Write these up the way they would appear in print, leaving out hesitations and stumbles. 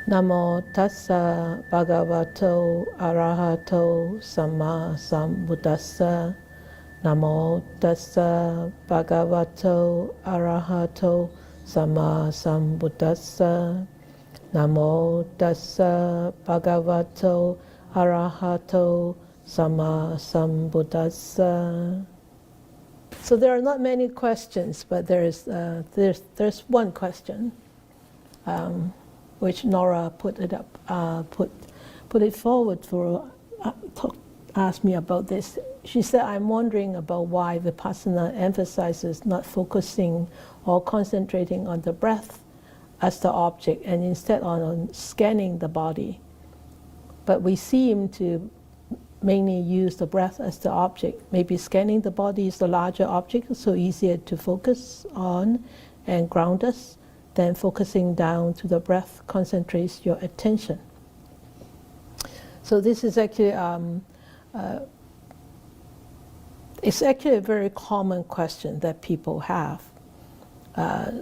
Namo tassa bhagavato arahato samma sambuddhassa. Namo tassa bhagavato arahato samma sambuddhassa. Namo tassa bhagavato arahato samma sambuddhassa. So there are not many questions, but there's one question, which Nora put it forward for asked me about this. She said, "I'm wondering about why vipassana emphasizes not focusing or concentrating on the breath as the object, and instead on scanning the body. But we seem to mainly use the breath as the object. Maybe scanning the body is the larger object, so easier to focus on and ground us. Then focusing down to the breath concentrates your attention." So this is actually it's actually a very common question that people have. I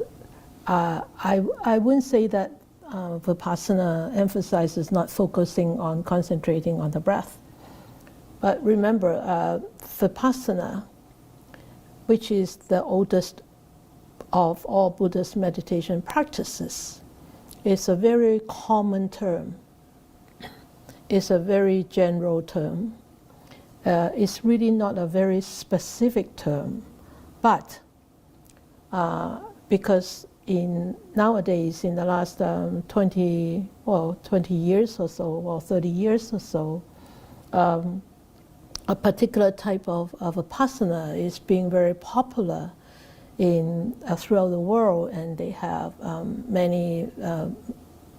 wouldn't say that vipassana emphasizes not focusing on concentrating on the breath. But remember, vipassana, which is the oldest of all Buddhist meditation practices, is a very common term. It's a very general term. It's really not a very specific term. But because nowadays, in the last 20 years or so, or 30 years or so, a particular type of vipassana is being very popular throughout the world, and they have many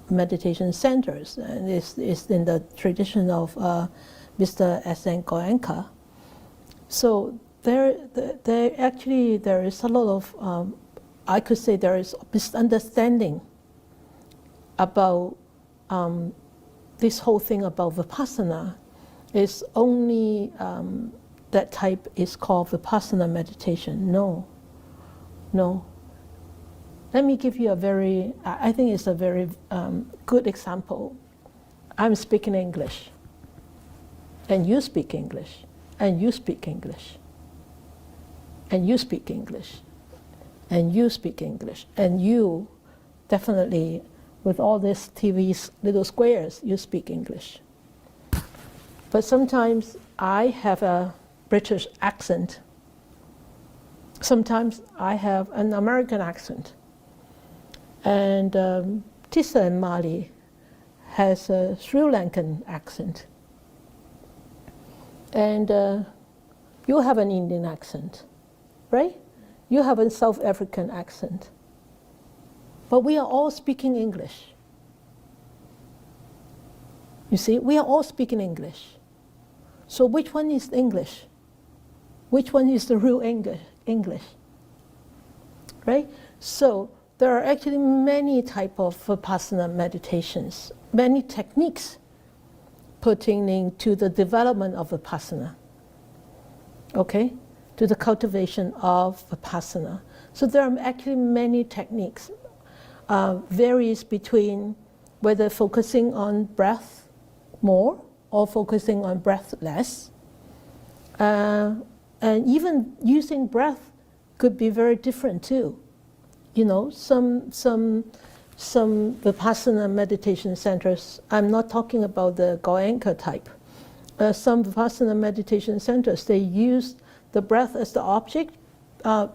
meditation centers, and it's in the tradition of Mr. S.N. Goenka. So there is a lot of, I could say there is misunderstanding about this whole thing about vipassana. Is only that type is called vipassana meditation. No. Let me give you I think it's a very good example. I'm speaking English, and you speak English, and you speak English, and you speak English, and you speak English, and you definitely, with all these TV's little squares, you speak English. But sometimes I have a British accent. Sometimes I have an American accent. And Tissa and Mali has a Sri Lankan accent. And you have an Indian accent, right? You have a South African accent. But we are all speaking English. You see, we are all speaking English. So which one is English? Which one is the real English? Right? So there are actually many types of vipassana meditations, many techniques pertaining to the development of vipassana, okay? To the cultivation of vipassana. So there are actually many techniques, varies between whether focusing on breath more or focusing on breath less. And even using breath could be very different too. You know, some vipassana meditation centers, I'm not talking about the Goenka type. Some vipassana meditation centers, they use the breath as the object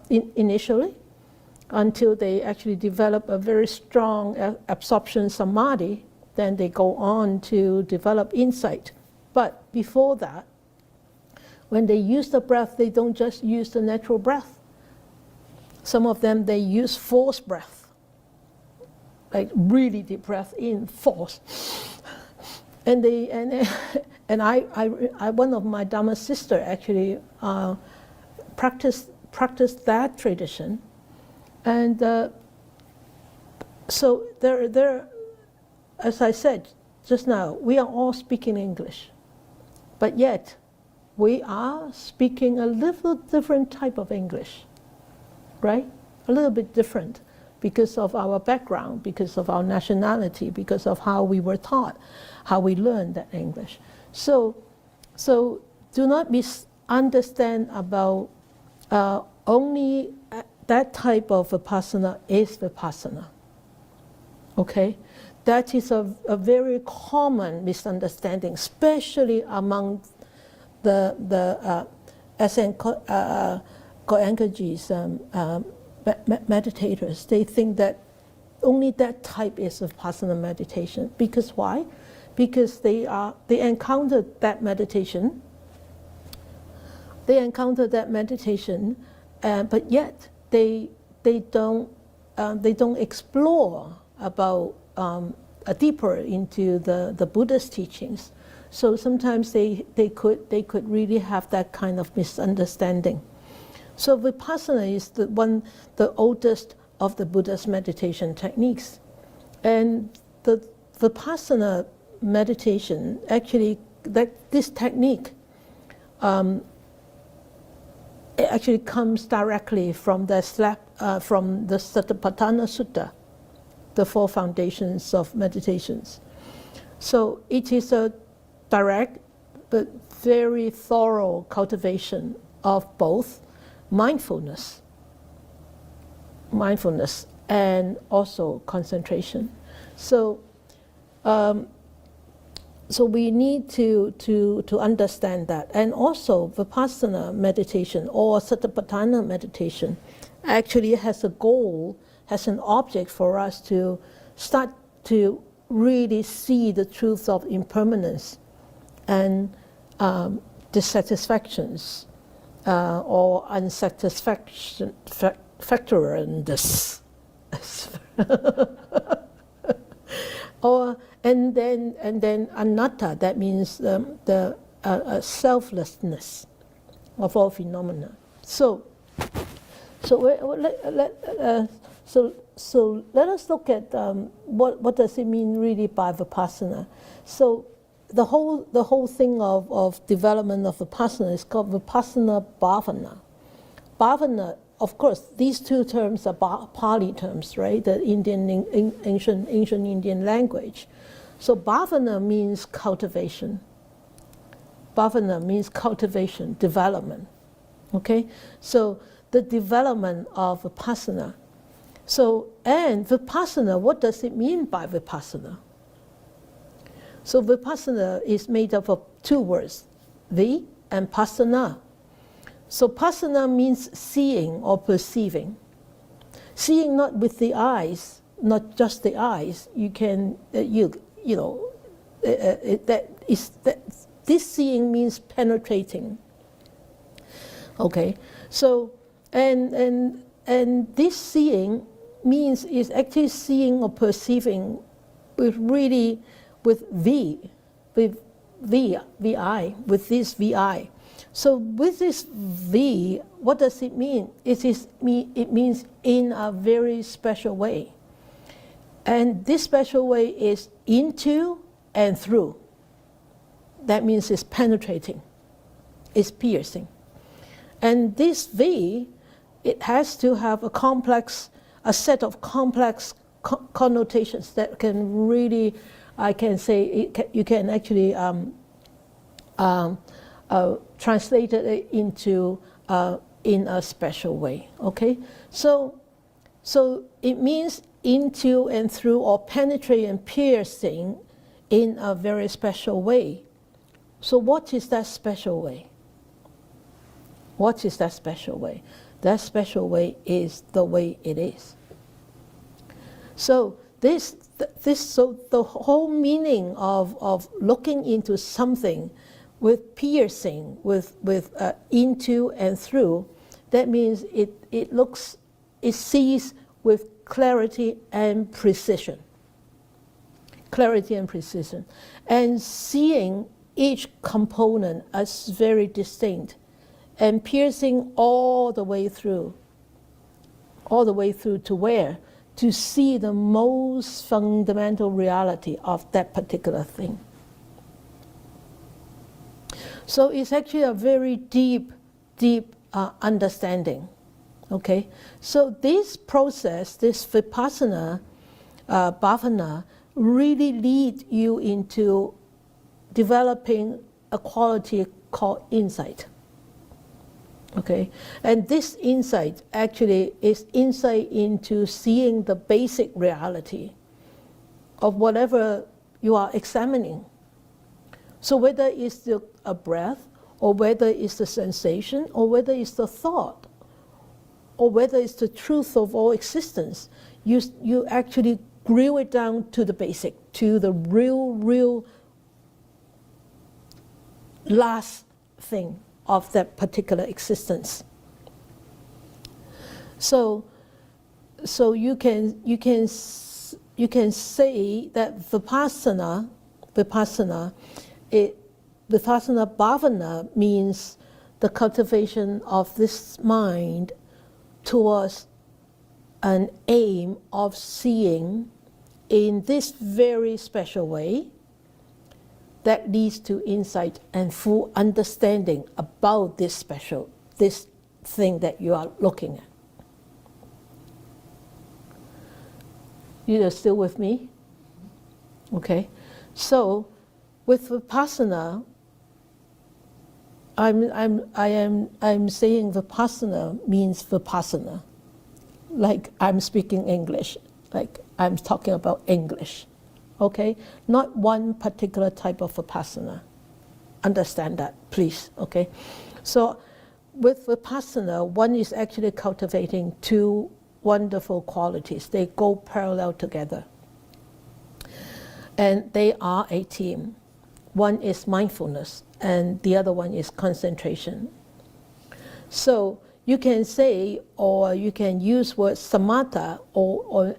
initially, until they actually develop a very strong absorption samadhi. Then they go on to develop insight. But before that, when they use the breath, they don't just use the natural breath. Some of them, they use forced breath, like really deep breath in, force. And one of my Dharma sister actually practiced that tradition. And so there, as I said just now, we are all speaking English, but yet we are speaking a little different type of English, right? A little bit different, because of our background, because of our nationality, because of how we were taught, how we learned that English. So do not misunderstand about only that type of vipassana is vipassana. Okay? That is a very common misunderstanding, especially among the S.N. Goenkaji's meditators. They think that only that type is vipassana meditation. Because why? Because they encountered that meditation. They encountered that meditation, but yet they don't explore about deeper into the Buddhist teachings. So sometimes they could really have that kind of misunderstanding. So vipassana is the oldest of the Buddha's meditation techniques, and the vipassana meditation actually, this technique it actually comes directly from the Satipatthana Sutta, the 4 foundations of meditations. So it is a direct but very thorough cultivation of both mindfulness and also concentration. So we need to understand that. And also vipassana meditation or Satipatthana meditation actually has a goal, has an object for us to start to really see the truth of impermanence and dissatisfactions or unsatisfactoriness. And then anatta, that means the selflessness of all phenomena. So let us look at what does it mean really by vipassana. So the whole thing of development of vipassana is called vipassana bhavana. Bhavana, of course, these two terms are Pali terms, right? The ancient Indian language. So bhavana means cultivation. Bhavana means cultivation, development. Okay? So the development of vipassana. So, and vipassana, what does it mean by vipassana? So vipassana is made up of 2 words, vi and passana. So passana means seeing or perceiving. Seeing not with the eyes, not just the eyes. You can, this seeing means penetrating. Okay, so and this seeing means is actually seeing or perceiving with vi, with this vi. So with this vi, what does it mean? It means in a very special way. And this special way is into and through. That means it's penetrating, it's piercing. And this vi, it has to have a set of complex connotations that can really, I can say, you can actually translate it into in a special way. Okay, so it means into and through or penetrate and piercing in a very special way. So what is that special way? What is that special way? That special way is the way it is. So so the whole meaning of looking into something with piercing, with into and through, that means it sees with clarity and precision. Clarity and precision. And seeing each component as very distinct and piercing all the way through to where? To see the most fundamental reality of that particular thing. So it's actually a very deep understanding. Okay, so this process, this vipassana bhavana, really lead you into developing a quality called insight. Okay, and this insight actually is insight into seeing the basic reality of whatever you are examining. So whether it's a breath, or whether it's the sensation, or whether it's the thought, or whether it's the truth of all existence, you actually grill it down to the basic, to the real last thing of that particular existence. So you can say that vipassana bhavana means the cultivation of this mind towards an aim of seeing in this very special way that leads to insight and full understanding about this thing that you are looking at. You are still with me? Okay. So with vipassana, I'm saying vipassana means vipassana. Like I'm speaking English, like I'm talking about English. Okay? Not one particular type of vipassana. Understand that, please. Okay? So with vipassana, one is actually cultivating two wonderful qualities. They go parallel together. And they are a team. One is mindfulness, and the other one is concentration. So you can say, or you can use word samatha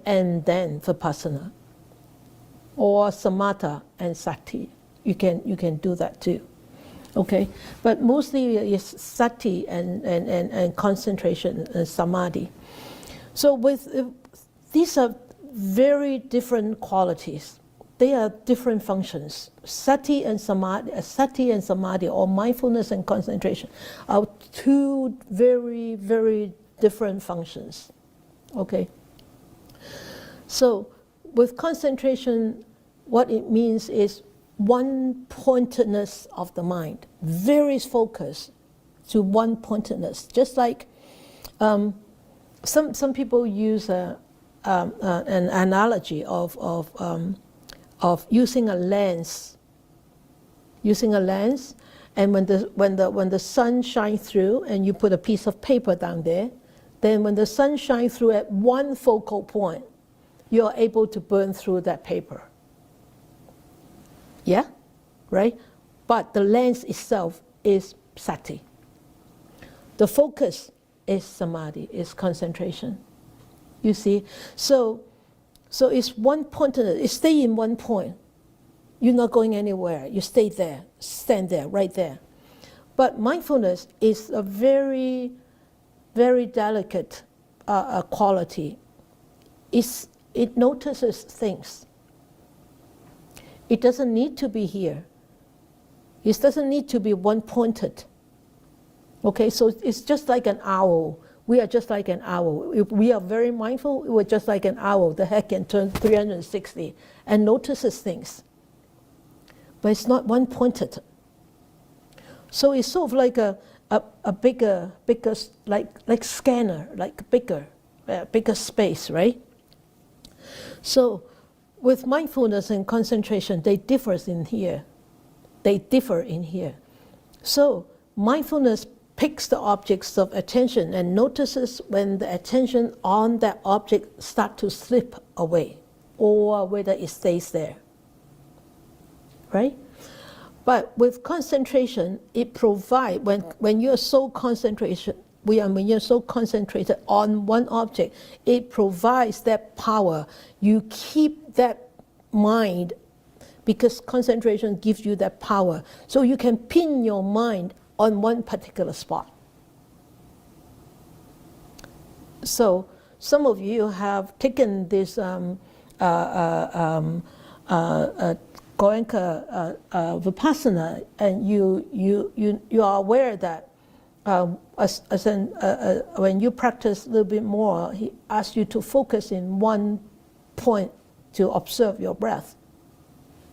and then vipassana, or samatha and sati. You can do that too. Okay, but mostly it's sati and concentration and samadhi. So these are very different qualities. They are different functions. Sati and samadhi, or mindfulness and concentration, are two very, very different functions. Okay. So with concentration, what it means is one-pointedness of the mind, very focused to one-pointedness. Just like some people use an analogy of using a lens. Using a lens, and when the sun shines through, and you put a piece of paper down there, then when the sun shines through at one focal point, you are able to burn through that paper. Yeah, right? But the lens itself is sati. The focus is samadhi, is concentration. You see, so it's one point. It stay in one point. You're not going anywhere. You stay there, stand there, right there. But mindfulness is a very, very delicate quality. It notices things. It doesn't need to be here. It doesn't need to be one-pointed. Okay, so it's just like an owl. We are just like an owl. If we are very mindful, we're just like an owl. The head can turn 360 and notices things. But it's not one-pointed. So it's sort of like a bigger, like scanner, like bigger space, right? So with mindfulness and concentration, they differ in here. So mindfulness picks the objects of attention and notices when the attention on that object starts to slip away, or whether it stays there. Right? But with concentration, it provides, when you're so concentrated, when you're so concentrated on one object, it provides that power. You keep that mind, because concentration gives you that power. So you can pin your mind on one particular spot. So some of you have taken this Goenka vipassana, and you are aware that when you practice a little bit more, he asks you to focus in one point to observe your breath.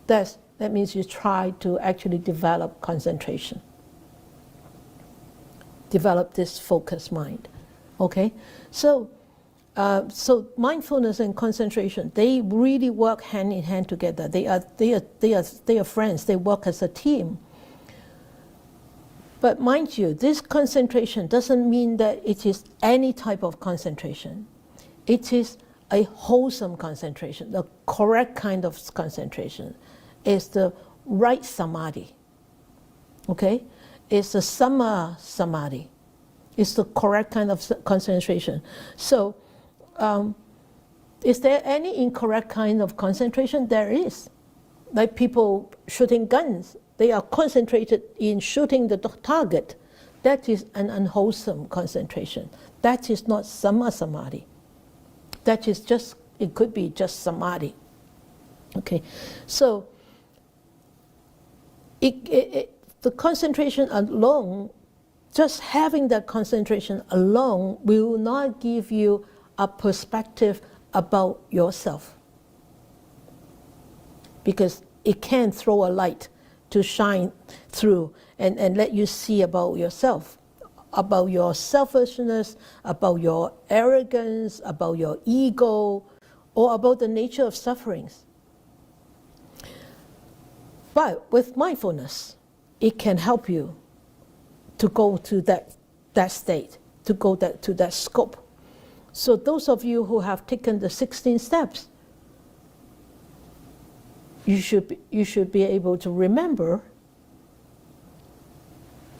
That means you try to actually develop concentration, develop this focused mind. Okay, so mindfulness and concentration, they really work hand in hand together. They are friends. They work as a team. But mind you, this concentration doesn't mean that it is any type of concentration. It is a wholesome concentration. The correct kind of concentration is the right samadhi. Okay? It's the samma samadhi. It's the correct kind of concentration. So, is there any incorrect kind of concentration? There is. Like people shooting guns. They are concentrated in shooting the target. That is an unwholesome concentration. That is not samma samadhi. That is just, it could be just samadhi. Okay, so the concentration alone, just having that concentration alone will not give you a perspective about yourself. Because it can throw a light to shine through and let you see about yourself, about your selfishness, about your arrogance, about your ego, or about the nature of sufferings. But with mindfulness, it can help you to go to that state, to go to that scope. So those of you who have taken the 16 steps, you should be able to remember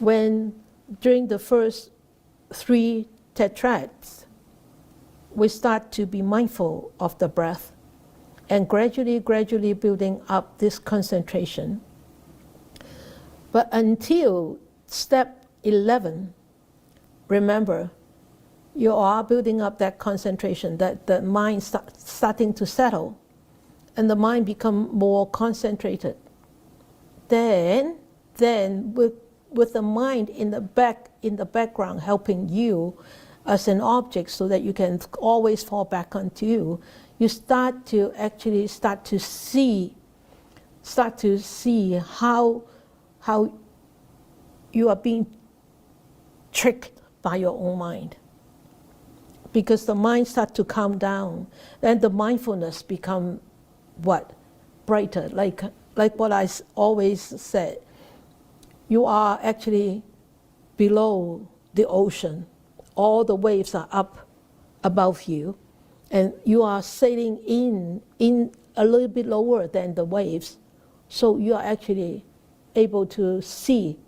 when during the first 3 tetrads, we start to be mindful of the breath and gradually building up this concentration. But until step 11, remember, you are building up that concentration, that the mind starting to settle, and the mind become more concentrated. Then with the mind in the background helping you as an object so that you can always fall back onto you start to see how you are being tricked by your own mind. Because the mind starts to calm down, and the mindfulness become what? Brighter, like what I always said. You are actually below the ocean. All the waves are up above you, and you are sailing in a little bit lower than the waves. So you are actually able to see,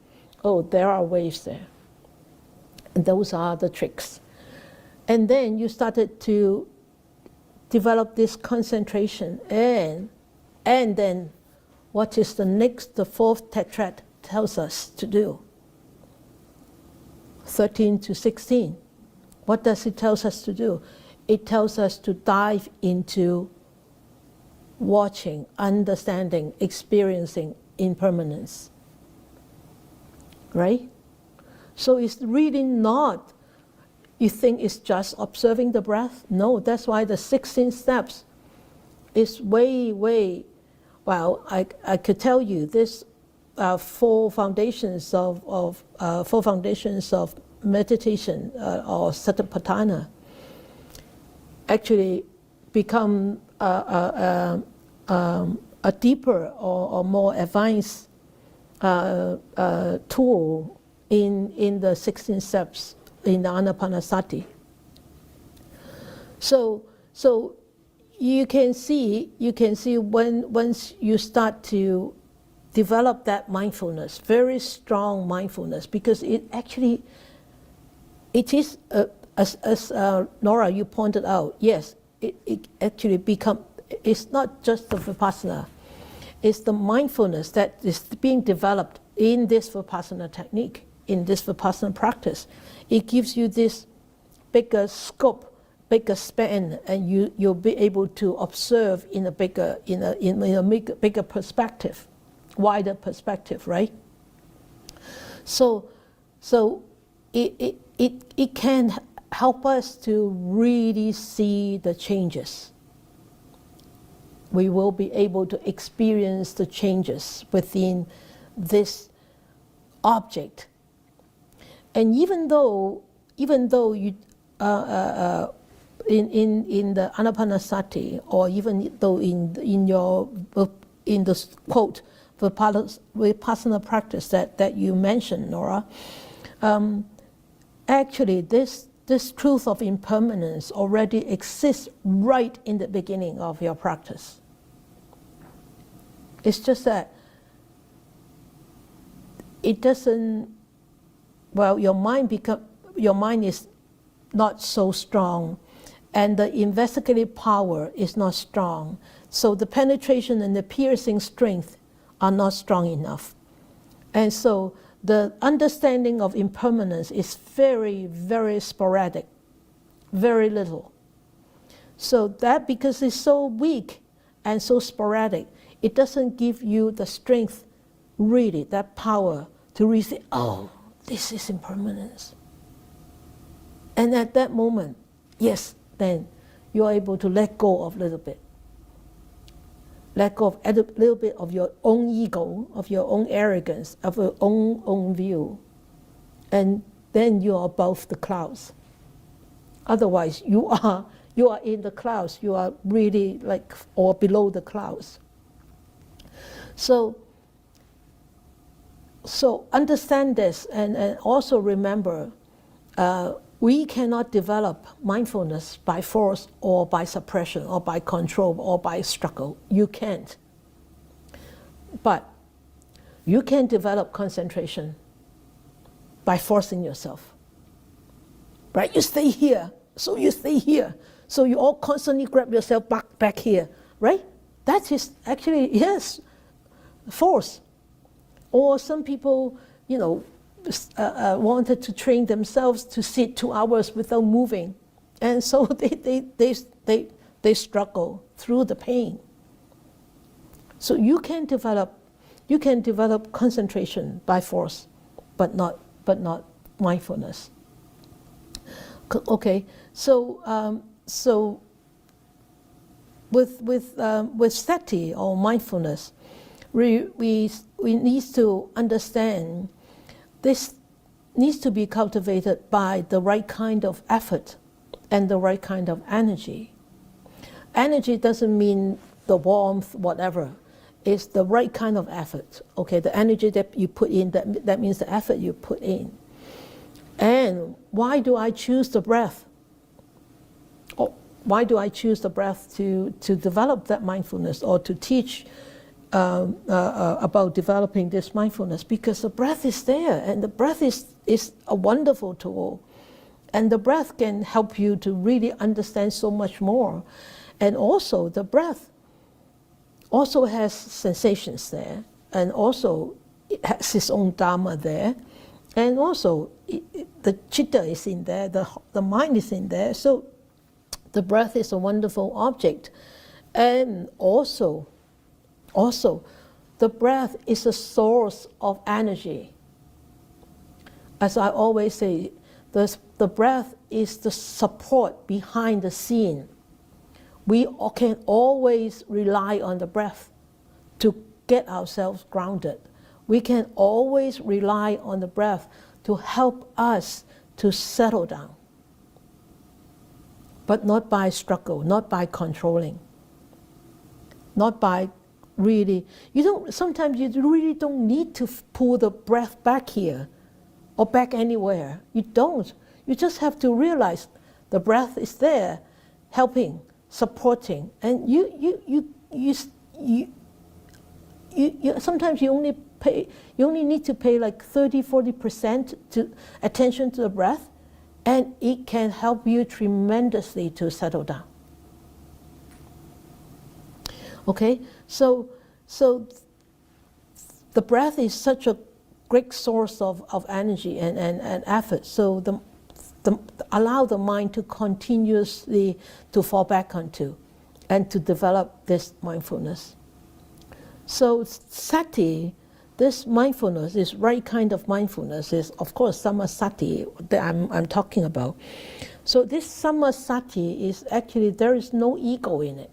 oh, there are waves there. And those are the tricks. And then you started to develop this concentration, and then what is the next, the 4th tetrad tells us to do? 13 to 16. What does it tell us to do? It tells us to dive into watching, understanding, experiencing impermanence. Right? So it's really not, you think it's just observing the breath? No, that's why the 16 steps is way, well, I could tell you this 4 foundations of meditation or satipatthana actually become a deeper or more advanced tool in the 16 steps in the Anapanasati. So you can see once you start to develop that mindfulness, very strong mindfulness, because it is as Nora, you pointed out, yes, it actually it's not just the vipassana, it's the mindfulness that is being developed in this vipassana technique, in this vipassana practice. It gives you this bigger scope, bigger span, and you'll be able to observe in a bigger perspective, wider perspective, right? So it can help us to really see the changes. We will be able to experience the changes within this object. And even though you in the Anapanasati, or even though in the quote vipassana practice that you mentioned, Nora, actually this truth of impermanence already exists right in the beginning of your practice. It's just that it doesn't, well, your mind is not so strong, and the investigative power is not strong. So the penetration and the piercing strength are not strong enough. And so the understanding of impermanence is very, very sporadic, very little. So that, because it's so weak and so sporadic, it doesn't give you the strength, really, that power to really say, oh, this is impermanence. And at that moment, yes, then you're able to let go of a little bit. Let go of a little bit of your own ego, of your own arrogance, of your own view. And then you are above the clouds. Otherwise, you are in the clouds. You are really like, or below the clouds. So understand this, and also remember, we cannot develop mindfulness by force or by suppression or by control or by struggle. You can't. But you can develop concentration by forcing yourself. Right? You stay here, so you stay here. So you all constantly grab yourself back here, right? That is actually, yes, force. Or some people, wanted to train themselves to sit 2 hours without moving, and so they struggle through the pain. So you can develop concentration by force, but not mindfulness. Okay, so with sati or mindfulness, we need to understand this needs to be cultivated by the right kind of effort and the right kind of energy. Energy doesn't mean the warmth, whatever. It's the right kind of effort. Okay, the energy that you put in, that means the effort you put in. And why do I choose the breath? Why do I choose the breath to develop that mindfulness, or to teach about developing this mindfulness? Because the breath is there, and the breath is a wonderful tool, and the breath can help you to really understand so much more. And also the breath also has sensations there, and also it has its own dharma there, and also the chitta is in there, the mind is in there. So the breath is a wonderful object. And also the breath is a source of energy. As I always say, the breath is the support behind the scene. We can always rely on the breath to get ourselves grounded. We can always rely on the breath to help us to settle down. But not by struggle, not by controlling, not by really, sometimes you really don't need to pull the breath back here or back anywhere. You don't. You just have to realize the breath is there, helping, supporting, and sometimes you only need to pay like 30-40% to attention to the breath, and it can help you tremendously to settle down. Okay, so the breath is such a great source of energy and effort. So allow the mind to continuously to fall back onto and to develop this mindfulness. So sati this mindfulness, this right kind of mindfulness is, of course, samasati that I'm talking about. So this samasati is actually, there is no ego in it.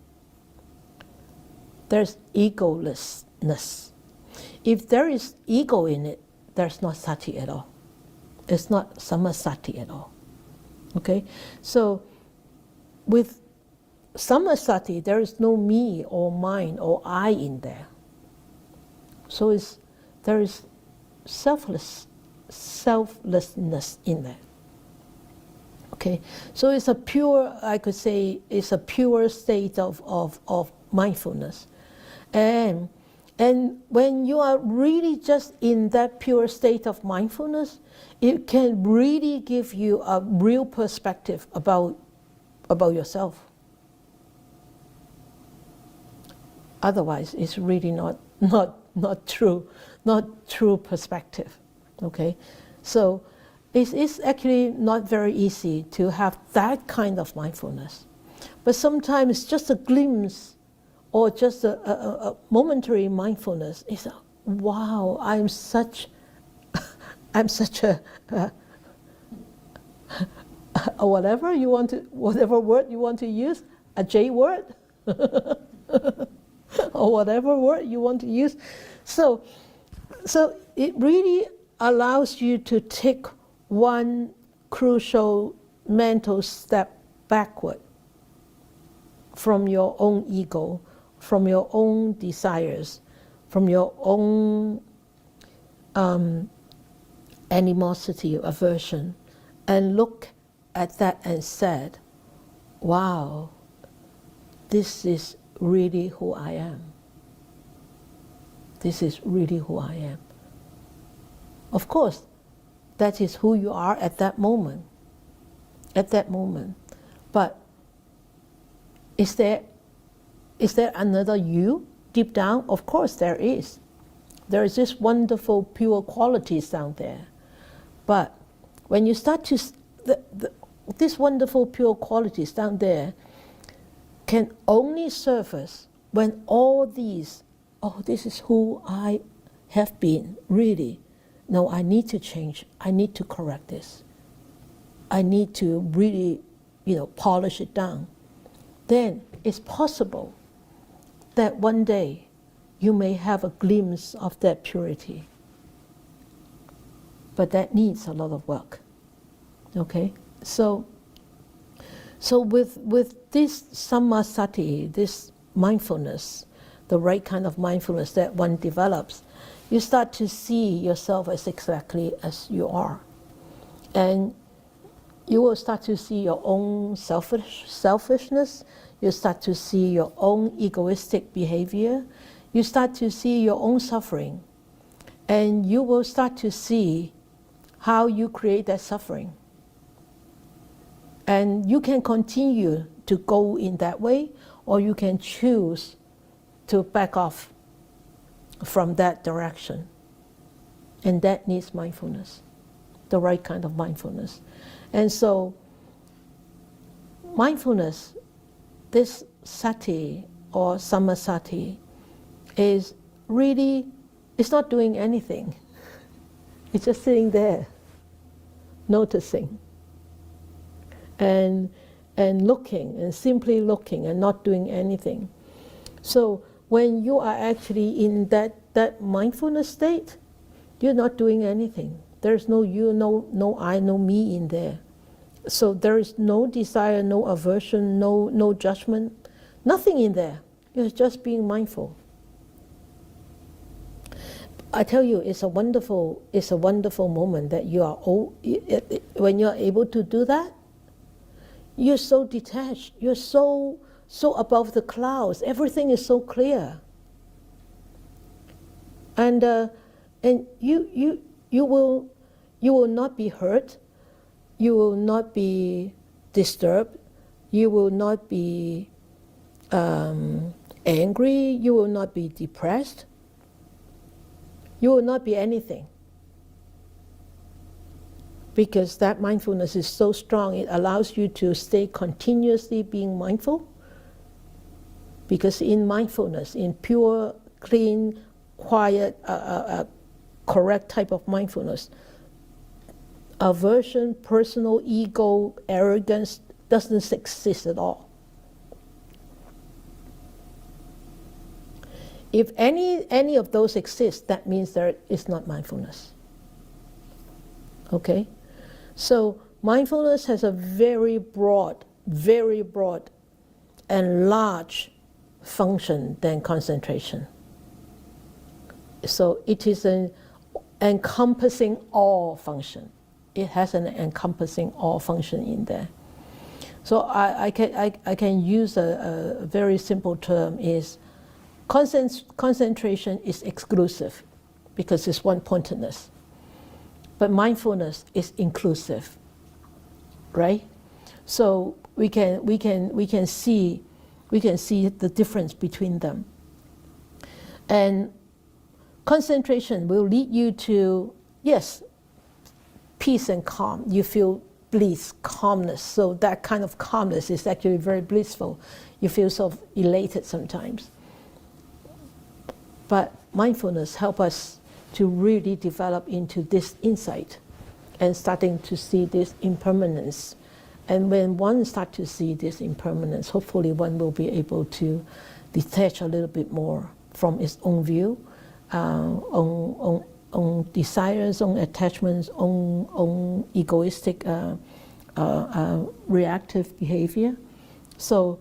There's egolessness. If there is ego in it, there's not sati at all. It's not samasati at all. Okay? So with samasati, there is no me or mine or I in there. So there is selflessness in there. Okay? So it's a pure, I could say, it's a pure state of mindfulness. And when you are really just in that pure state of mindfulness, it can really give you a real perspective about yourself. Otherwise, it's really not true perspective. Okay, so it's actually not very easy to have that kind of mindfulness, but sometimes just a glimpse or just a momentary mindfulness is, wow, I'm such a whatever word you want to use, a J word, or whatever word you want to use. So it really allows you to take one crucial mental step backward from your own ego, from your own desires, from your own animosity, aversion, and look at that and said, wow, this is really who I am. This is really who I am. Of course, that is who you are at that moment. At that moment. But is there another you deep down? Of course there is. There is this wonderful pure qualities down there. But when you start to, these wonderful pure qualities down there can only surface when all these, oh, this is who I have been, really. No, I need to change. I need to correct this. I need to really, polish it down. Then it's possible that one day you may have a glimpse of that purity. But that needs a lot of work. Okay? So with this samasati, this mindfulness, the right kind of mindfulness that one develops, you start to see yourself as exactly as you are. And you will start to see your own selfishness. You start to see your own egoistic behavior. You start to see your own suffering. And you will start to see how you create that suffering. And you can continue to go in that way, or you can choose to back off from that direction. And that needs mindfulness, the right kind of mindfulness. And so, mindfulness, this sati or samasati, is really, it's not doing anything. It's just sitting there, noticing, and looking, and simply looking, and not doing anything. So when you are actually in that mindfulness state, you're not doing anything. There's no you, no I, no me in there. So there is no desire, no aversion, no judgment, nothing in there. You're just being mindful. I tell you, it's a wonderful moment that you are when you're able to do that. You're so detached. You're so above the clouds. Everything is so clear. And you will not be hurt. You will not be disturbed. You will not be angry. You will not be depressed. You will not be anything. Because that mindfulness is so strong, it allows you to stay continuously being mindful. Because in mindfulness, in pure, clean, quiet, correct type of mindfulness, aversion, personal ego, arrogance doesn't exist at all. If any of those exist, that means there is not mindfulness. Okay? So mindfulness has a very broad and large function than concentration. So it is an encompassing all function. It has an encompassing all function in there. So I can use a very simple term is concentration is exclusive because it's one-pointedness. But mindfulness is inclusive, right? So we can see the difference between them. And concentration will lead you to, yes, peace and calm. You feel bliss, calmness. So that kind of calmness is actually very blissful. You feel sort of elated sometimes. But mindfulness helps us to really develop into this insight and starting to see this impermanence. And when one starts to see this impermanence, hopefully one will be able to detach a little bit more from its own view, on desires, on attachments, on egoistic reactive behavior. So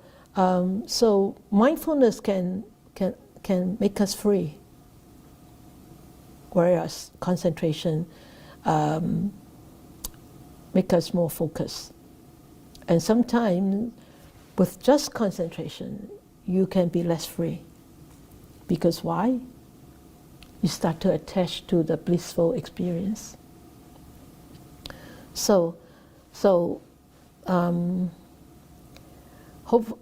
mindfulness can make us free, whereas concentration make us more focused. And sometimes with just concentration, you can be less free. Because why? You start to attach to the blissful experience. So I hope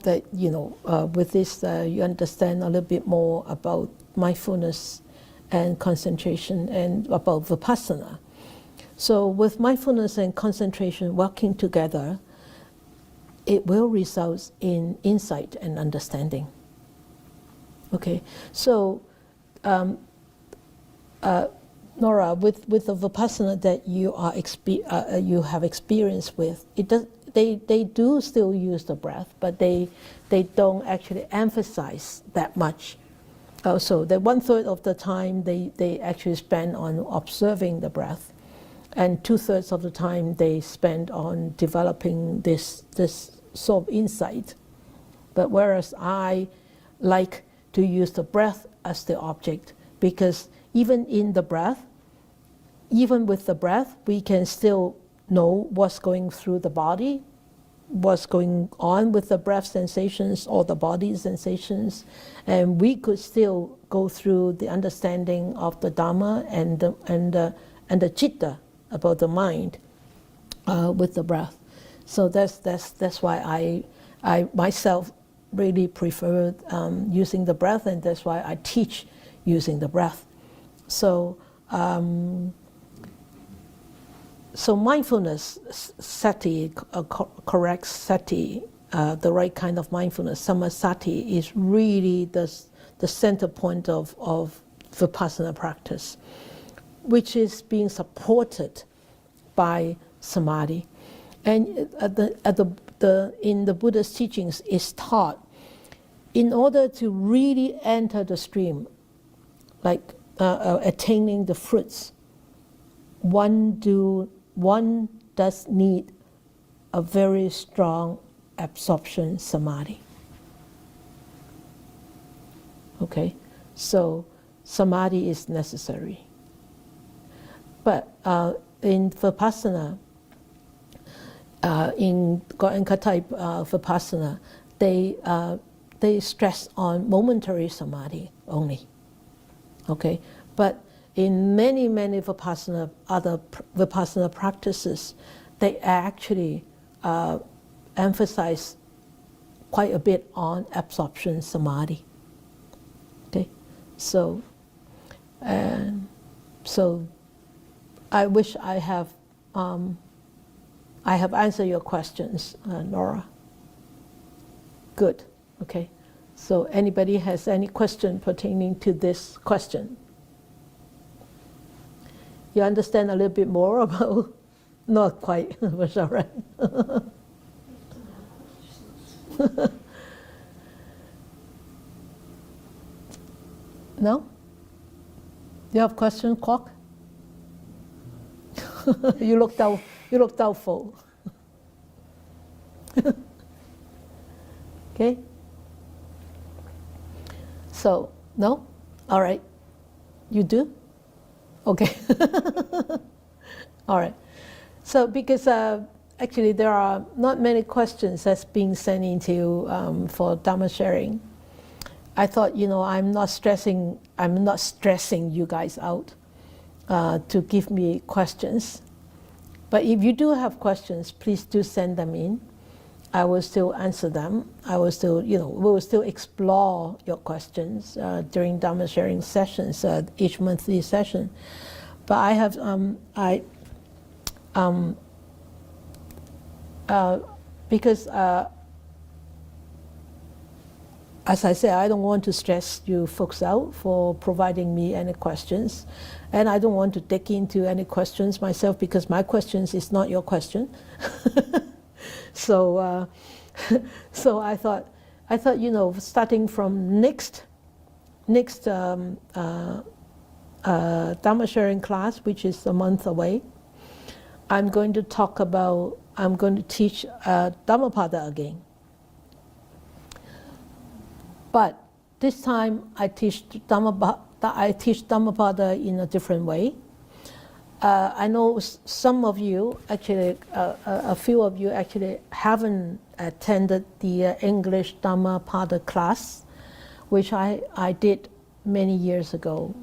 that with this you understand a little bit more about mindfulness and concentration and about vipassana. So with mindfulness and concentration working together, it will result in insight and understanding. Okay, so Nora, with the vipassana that you have experience with, they do still use the breath, but they don't actually emphasize that much. So that 1/3 of the time they actually spend on observing the breath, and 2/3 of the time they spend on developing this sort of insight. But whereas I like to use the breath as the object, because even with the breath, we can still know what's going through the body, what's going on with the breath sensations or the body sensations, and we could still go through the understanding of the Dhamma and the citta about the mind with the breath. So that's why I myself really prefer using the breath, and that's why I teach using the breath. So mindfulness, sati, correct sati, the right kind of mindfulness, samasati, is really the center point of vipassana practice, which is being supported by samadhi. And in the Buddha's teachings is taught, in order to really enter the stream, like attaining the fruits, one does need a very strong absorption samadhi. Okay, so samadhi is necessary. But in vipassana, in Goenka type vipassana, they stress on momentary samadhi only. Okay, but in many other vipassana practices, they actually emphasize quite a bit on absorption samadhi. Okay, so I wish I have answered your questions, Nora. Good. Okay. So anybody has any question pertaining to this question? You understand a little bit more about, not quite, but all right. No? You have question, Kwok? You look doubtful. Okay? So, no? All right. You do? Okay. All right. So, because actually there are not many questions that's being sent into for Dhamma sharing, I thought, you know, I'm not stressing you guys out to give me questions. But if you do have questions, please do send them in. I will still answer them. I will still, you know, we will still explore your questions during Dhamma sharing sessions, each monthly session. But I have, because as I say, I don't want to stress you folks out for providing me any questions. And I don't want to dig into any questions myself because my questions is not your question. So, so I thought, you know, starting from next Dhamma sharing class, which is a month away, I'm going to teach Dhammapada again. But this time I teach Dhammapada in a different way. I know some of you, actually, a few of you actually haven't attended the English Dhammapada class, which I did many years ago.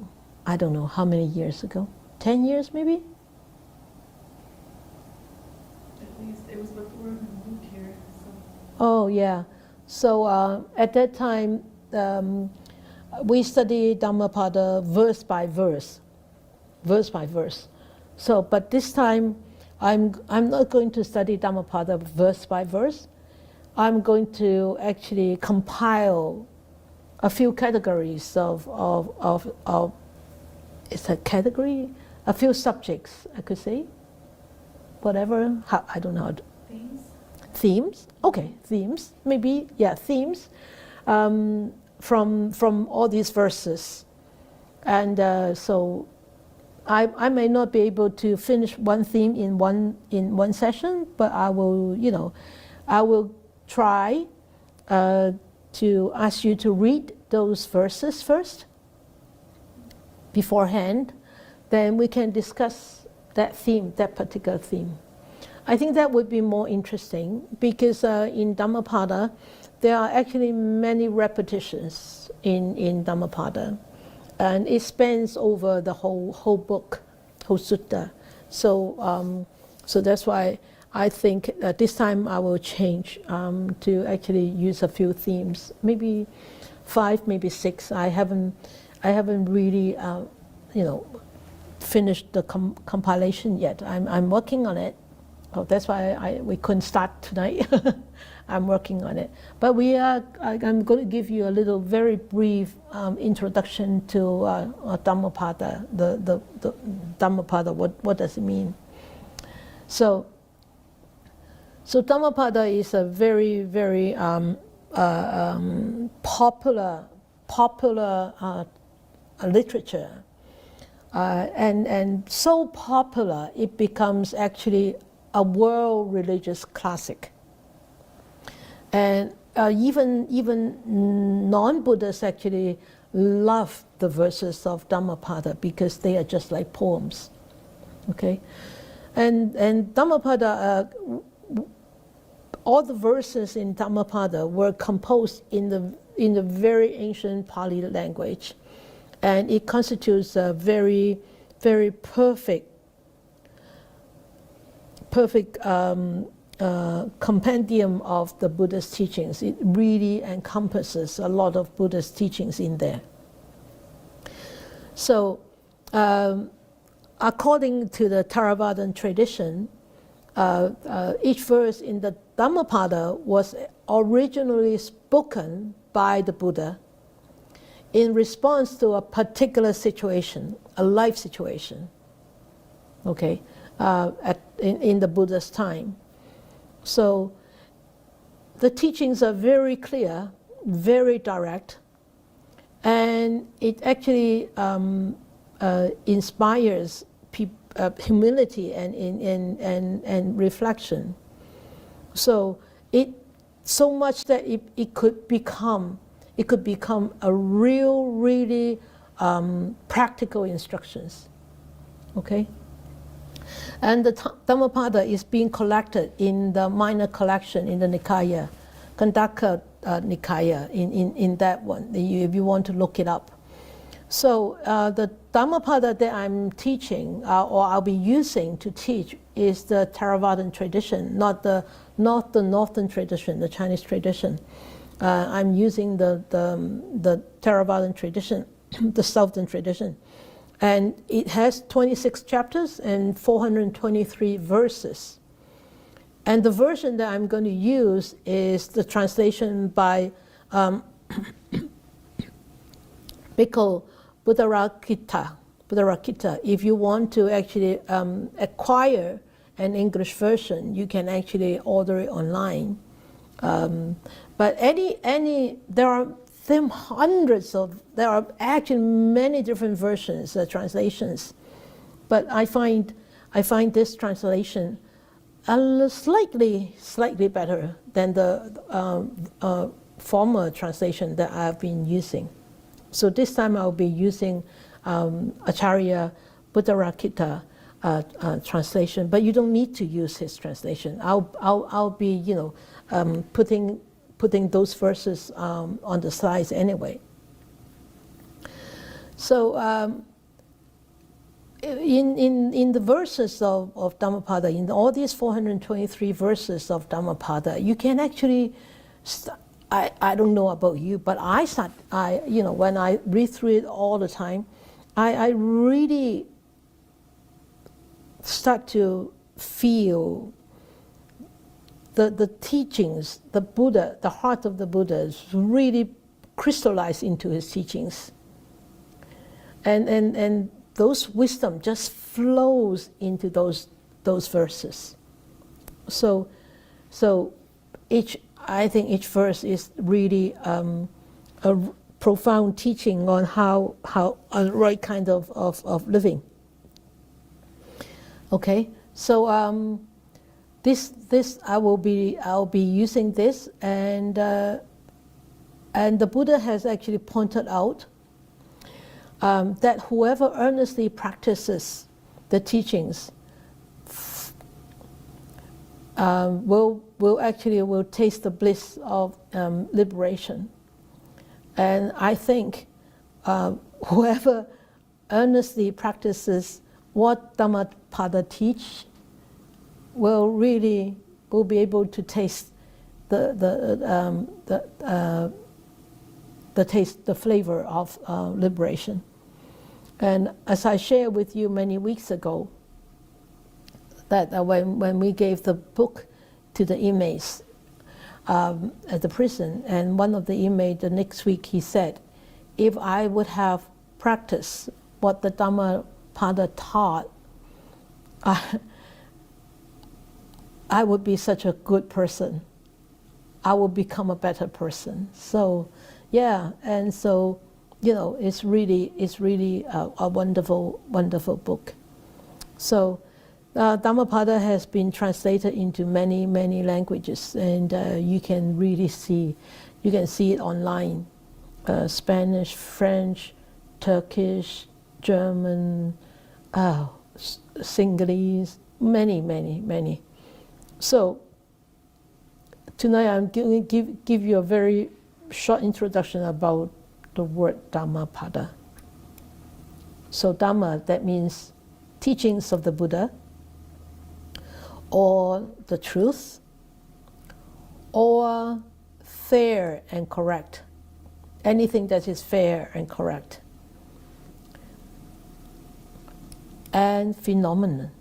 I don't know how many years ago. 10 years maybe? At least it was before we moved here. So. Oh yeah. So at that time, we studied Dhammapada verse by verse. So, but this time, I'm not going to study Dhammapada verse by verse. I'm going to actually compile a few categories of it's a category, a few subjects, I could say. Whatever, I don't know. Themes? Okay, themes, maybe, yeah, themes from all these verses. And so I may not be able to finish one theme in one session, but I will, you know, I will try to ask you to read those verses first beforehand, then we can discuss that theme, that particular theme. I think that would be more interesting because in Dhammapada, there are actually many repetitions in Dhammapada. And it spans over the whole book, whole sutta. So, so that's why I think this time I will change to actually use a few themes, maybe 5, maybe 6. I haven't really, you know, finished the compilation yet. I'm working on it. Oh, that's why we couldn't start tonight. I'm working on it. But I'm going to give you a little very brief introduction to Dhammapada, the Dhammapada, what does it mean? So Dhammapada is a very, very popular literature. And so popular, it becomes actually a world religious classic. And even non-Buddhists actually love the verses of Dhammapada because they are just like poems. Okay? And Dhammapada, all the verses in Dhammapada were composed in the very ancient Pali language. And it constitutes a very, very perfect compendium of the Buddhist teachings. It really encompasses a lot of Buddhist teachings in there. So, according to the Theravadan tradition, each verse in the Dhammapada was originally spoken by the Buddha in response to a particular situation, a life situation, okay, in the Buddha's time. So the teachings are very clear, very direct, and it actually inspires humility and reflection. So so much that it could become a really practical instructions. Okay. And the Dhammapada is being collected in the minor collection in the Nikaya, Kandaka Nikaya, in that one, if you want to look it up. So the Dhammapada that I'm teaching, or I'll be using to teach, is the Theravadan tradition, not the northern tradition, the Chinese tradition. I'm using the Theravadan tradition, the southern tradition. And it has 26 chapters and 423 verses. And the version that I'm going to use is the translation by Bhikkhu Buddharakkhita. If you want to actually acquire an English version, you can actually order it online. But there are there are actually many different versions, translations. But I find this translation slightly better than the former translation that I've been using. So this time I'll be using Acharya Buddharakkhita translation, but you don't need to use his translation. I'll be putting those verses on the slides anyway. So in the verses of Dhammapada, in all these 423 verses of Dhammapada, you can actually, I don't know about you, but when I read through it all the time, I really start to feel the teachings, the Buddha, the heart of the Buddha is really crystallized into his teachings. And those wisdom just flows into those verses. So I think each verse is really a profound teaching on how a right kind of living. Okay, so this I'll be using this, and the Buddha has actually pointed out that whoever earnestly practices the teachings will taste the bliss of liberation. And I think whoever earnestly practices what Dhammapada teach will be able to taste the flavor of liberation. And as I shared with you many weeks ago, that when we gave the book to the inmates at the prison, and one of the inmates the next week, he said, if I would have practiced what the Dhammapada taught, I would be such a good person. I will become a better person. So, yeah, and so, it's really a wonderful, wonderful book. So, Dhammapada has been translated into many, many languages, and you can really see it online. Spanish, French, Turkish, German, Sinhalese, many. So tonight I'm going to give you a very short introduction about the word Dhammapada. So Dhamma, that means teachings of the Buddha, or the truth, or fair and correct. Anything that is fair and correct. And phenomenon.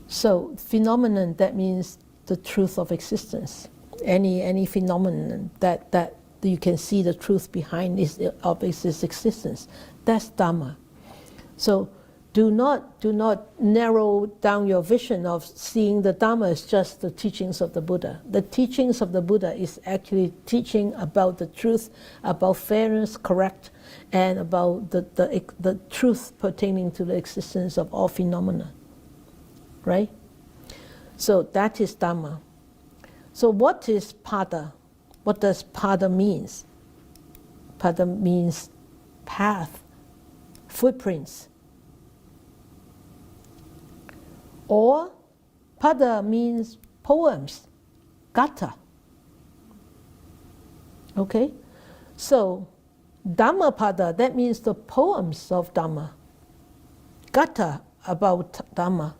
So phenomenon, that means the truth of existence. Any phenomenon that you can see the truth behind of its existence, that's Dhamma. So do not narrow down your vision of seeing the Dhamma as just the teachings of the Buddha. The teachings of the Buddha is actually teaching about the truth, about fairness, correct, and about the truth pertaining to the existence of all phenomena. Right? So that is Dhamma. So what is Pada? What does Pada means? Pada means path, footprints. Or Pada means poems, gatha. Okay? So Dhammapada, that means the poems of Dhamma. Gatha, about Dhamma.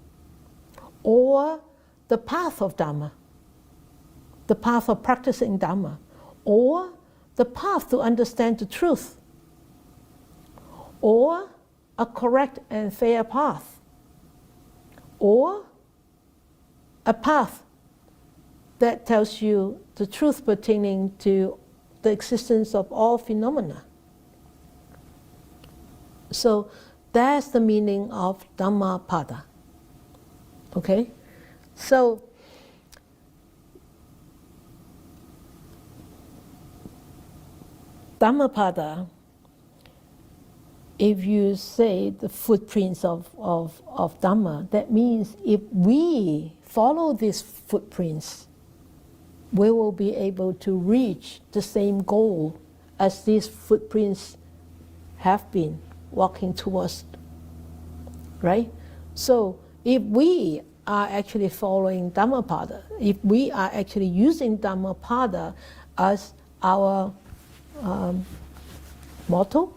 Or the path of Dhamma, the path of practicing Dhamma, or the path to understand the truth, or a correct and fair path, or a path that tells you the truth pertaining to the existence of all phenomena. So that's the meaning of Dhammapada. Okay? So Dhammapada, if you say the footprints of Dhamma, that means if we follow these footprints, we will be able to reach the same goal as these footprints have been walking towards. Right? So if we are actually following Dhammapada, if we are actually using Dhammapada as our motto,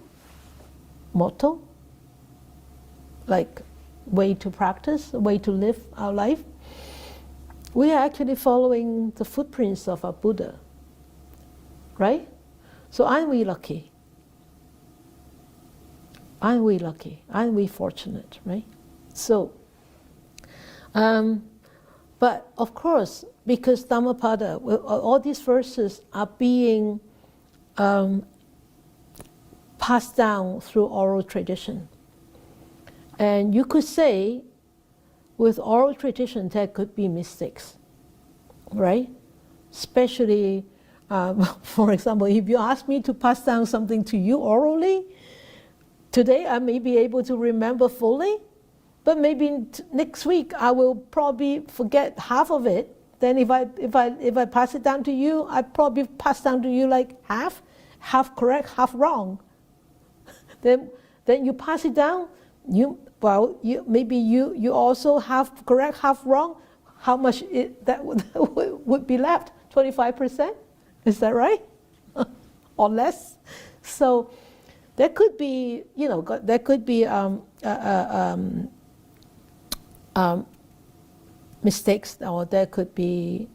like way to practice, way to live our life, we are actually following the footprints of our Buddha, right? So aren't we lucky? Aren't we lucky? Aren't we fortunate, right? So, but of course, because Dhammapada, all these verses are being passed down through oral tradition. And you could say, with oral tradition, there could be mistakes, right? Especially, for example, if you ask me to pass down something to you orally, today I may be able to remember fully, but maybe next week I will probably forget half of it. Then if I pass it down to you, I probably pass down to you like half correct, half wrong. Then you pass it down. Maybe you also half correct, half wrong. How much that would be left? 25%? Is that right? Or less? So there could be, there could be mistakes, or there could be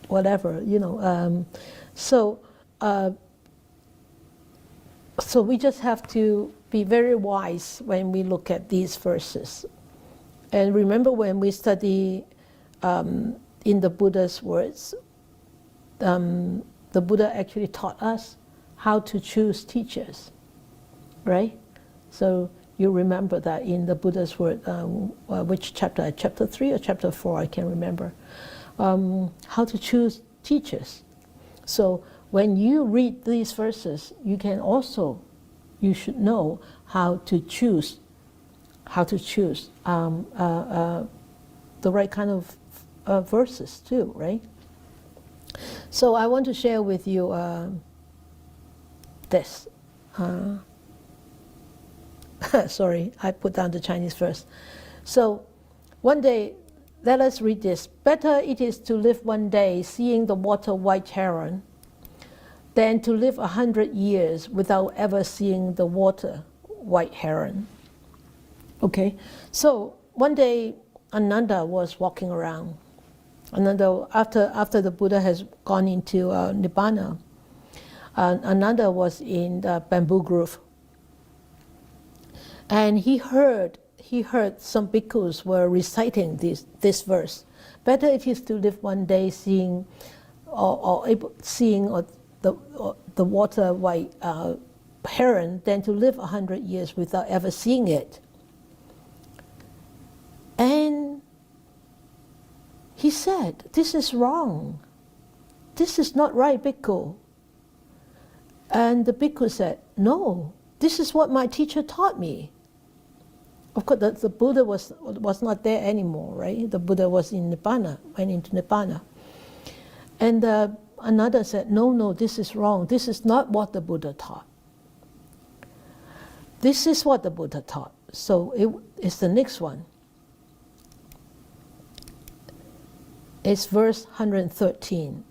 whatever, So we just have to be very wise when we look at these verses. And remember, when we study in the Buddha's words, the Buddha actually taught us how to choose teachers, right? So you remember that in the Buddha's word, which chapter? Chapter 3 or chapter 4? I can't remember. How to choose teachers. So when you read these verses, you should know how to choose the right kind of verses too, right? So I want to share with you this. Sorry, I put down the Chinese first. So one day, let us read this. Better it is to live one day seeing the water white heron than to live 100 years without ever seeing the water white heron. Okay, so one day Ananda was walking around. Ananda, after the Buddha has gone into Nibbana, Ananda was in the bamboo grove, and he heard he heard some bhikkhus were reciting this verse. Better it is to live one day seeing the water white heron than to live 100 years without ever seeing it. And he said, this is wrong. This is not right, bhikkhu. And the bhikkhu said, no, this is what my teacher taught me. Of course, the Buddha was not there anymore, right? The Buddha was in Nibbana, went into Nibbana. And another said, no, this is wrong. This is not what the Buddha taught. This is what the Buddha taught. So it's the next one. It's verse 113.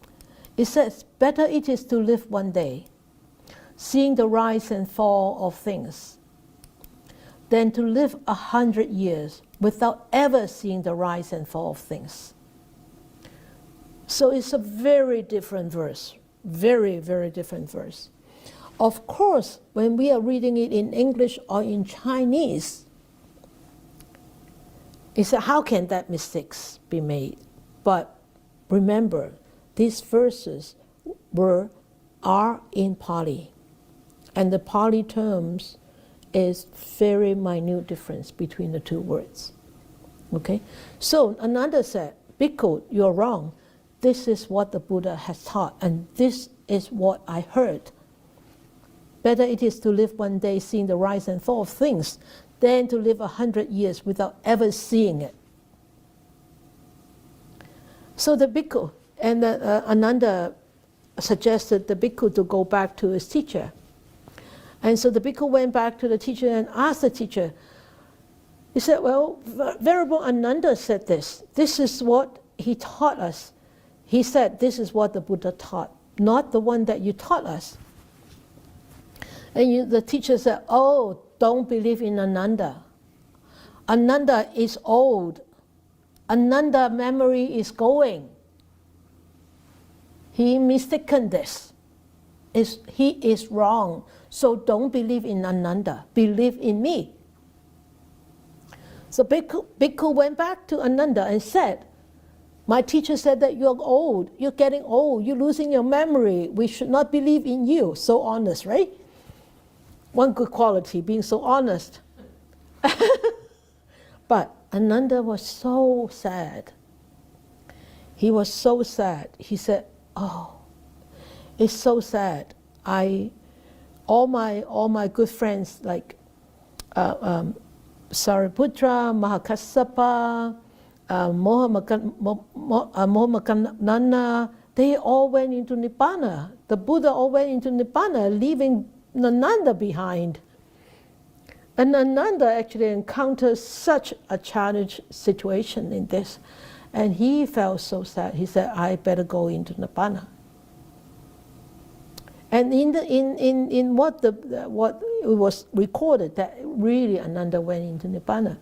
It says, better it is to live one day, seeing the rise and fall of things, than to live 100 years without ever seeing the rise and fall of things. So it's a very different verse, very, very different verse. Of course, when we are reading it in English or in Chinese, it's how can that mistakes be made? But remember, these verses are in Pali, and the Pali terms is very minute difference between the two words. Okay, so another said, bhikkhu, you're wrong. This is what the Buddha has taught, and this is what I heard. Better it is to live one day seeing the rise and fall of things than to live 100 years without ever seeing it. So the bhikkhu, and Ananda suggested the bhikkhu to go back to his teacher. And so the bhikkhu went back to the teacher and asked the teacher. He said, well, Venerable Ananda said this. This is what he taught us. He said, this is what the Buddha taught, not the one that you taught us. And the teacher said, oh, don't believe in Ananda. Ananda is old. Ananda memory is going. He mistaken this. He is wrong. So don't believe in Ananda. Believe in me. So Bhikkhu went back to Ananda and said, my teacher said that you're old. You're getting old. You're losing your memory. We should not believe in you. So honest, right? One good quality, being so honest. But Ananda was so sad. He was so sad. He said, oh, it's so sad. All my good friends like Sariputra, Mahakassapa, Mohammadananda, they all went into Nibbana. The Buddha all went into Nibbana, leaving Ananda behind. And Ananda actually encountered such a challenging situation in this. And he felt so sad. He said, I better go into Nibbana. And in what was recorded, that really Ananda went into Nibbana.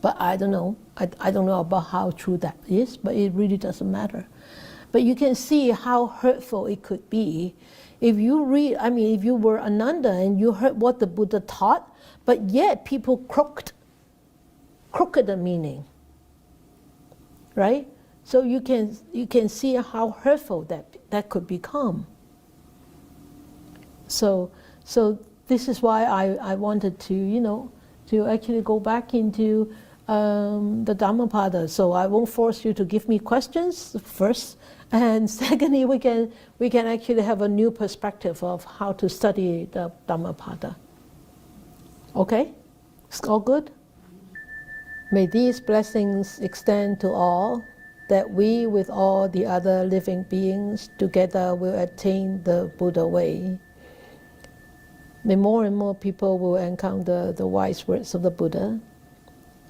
But I don't know. I don't know about how true that is, but it really doesn't matter. But you can see how hurtful it could be if you read, if you were Ananda and you heard what the Buddha taught, but yet people crooked the meaning. Right? So you can see how hurtful that could become. So this is why I wanted to, to actually go back into the Dhammapada. So I won't force you to give me questions first, and secondly, we can actually have a new perspective of how to study the Dhammapada. Okay? It's all good? May these blessings extend to all, that we with all the other living beings together will attain the Buddha way. May more and more people will encounter the wise words of the Buddha,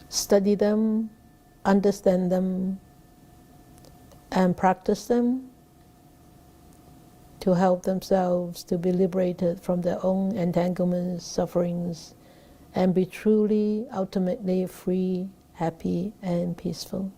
study them, understand them, and practice them to help themselves to be liberated from their own entanglements, sufferings, and be truly, ultimately free, happy, and peaceful.